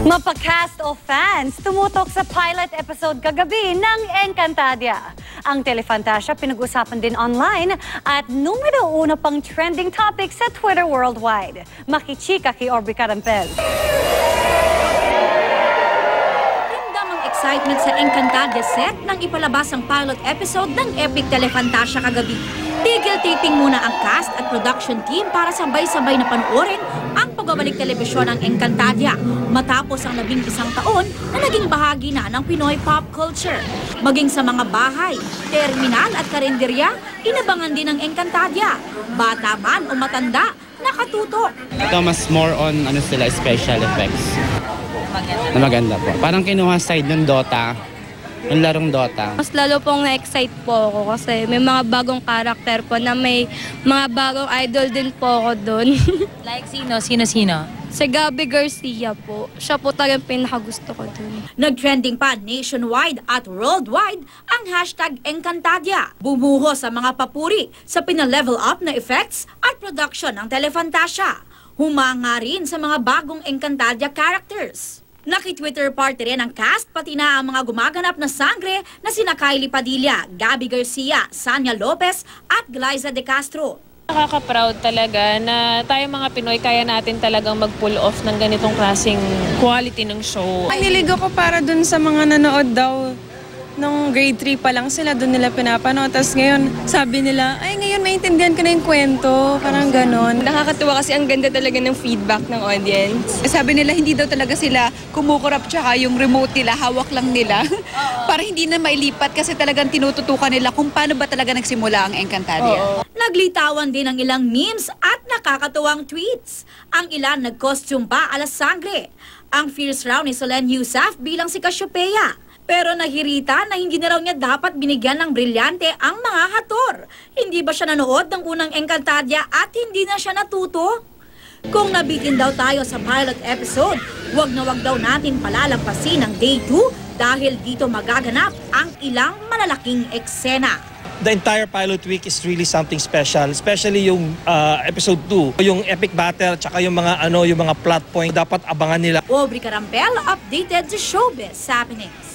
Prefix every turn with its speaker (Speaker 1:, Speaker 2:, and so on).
Speaker 1: Mapakast o fans, tumutok sa pilot episode kagabi ng Encantadia. Ang Telefantasia pinag-usapan din online at numero 1 pang trending topic sa Twitter worldwide. Makichika kay Aubrey Carampel.
Speaker 2: Ramdam ang excitement sa Encantadia set nang ipalabas ang pilot episode ng epic Telefantasia kagabi. Tigil taping muna ang cast at production team para sabay-sabay na panoorin ang pagbabalik telebisyon ng Encantadia matapos ang 11 taon na naging bahagi na ng Pinoy pop culture. Maging sa mga bahay, terminal at karinderya, inabangan din ng Encantadia. Bata man o matanda, nakatutok.
Speaker 3: Ito mas more on special effects. Na maganda po. Parang kinuha side ng Dota. Yung larong Dota.
Speaker 4: Mas lalo pong na-excite po ako kasi may mga bagong karakter po na may mga bagong idol din po ako doon.
Speaker 5: Like sino? Sino?
Speaker 4: Si Gabby Garcia po. Siya po talagang pinakagusto ko doon.
Speaker 2: Nag-trending pa nationwide at worldwide ang hashtag Encantadia. Bumuho sa mga papuri sa pina-level up na effects at production ng Telefantasia. Humanga rin sa mga bagong Encantadia characters. Naki-Twitter party rin ang cast pati na ang mga gumaganap na sangre na sina Kylie Padilla, Gabby Garcia, Sanya Lopez at Glyza De Castro.
Speaker 5: Nakaka-proud talaga na tayo mga Pinoy kaya natin talagang mag-pull off ng ganitong klaseng quality ng show.
Speaker 6: Nilig ako para dun sa mga nanood daw. Nung grade 3 pa lang sila, doon nila pinapanood. Tapos ngayon, sabi nila, ay ngayon maintindihan ko na yung kwento. Parang ganon.
Speaker 4: Nakakatuwa kasi ang ganda talaga ng feedback ng audience.
Speaker 7: Sabi nila hindi daw talaga sila kumukurap tsaka yung remote nila, hawak lang nila. Para hindi na mailipat kasi talagang tinututukan nila kung paano ba talaga nagsimula ang Encantadia.
Speaker 2: Naglitawan din ang ilang memes at nakakatuwang tweets. Ang ilan nag-costume pa alas sangre. Ang fierce raw ni Solenn Heussaff bilang si Cassiopeia. Pero nahirita na hindi na raw niya dapat binigyan ng brilyante ang mga hator. Hindi ba siya nanood ng unang Encantadia at hindi na siya natuto? Kung nabitin daw tayo sa pilot episode, wag na wag daw natin palalampasin ang day 2 dahil dito magaganap ang ilang malalaking eksena.
Speaker 8: The entire pilot week is really something special, especially yung episode 2, yung epic battle, tsaka yung mga plot point dapat abangan nila.
Speaker 2: Aubrey Carampel, updated sa Showbiz Happenings.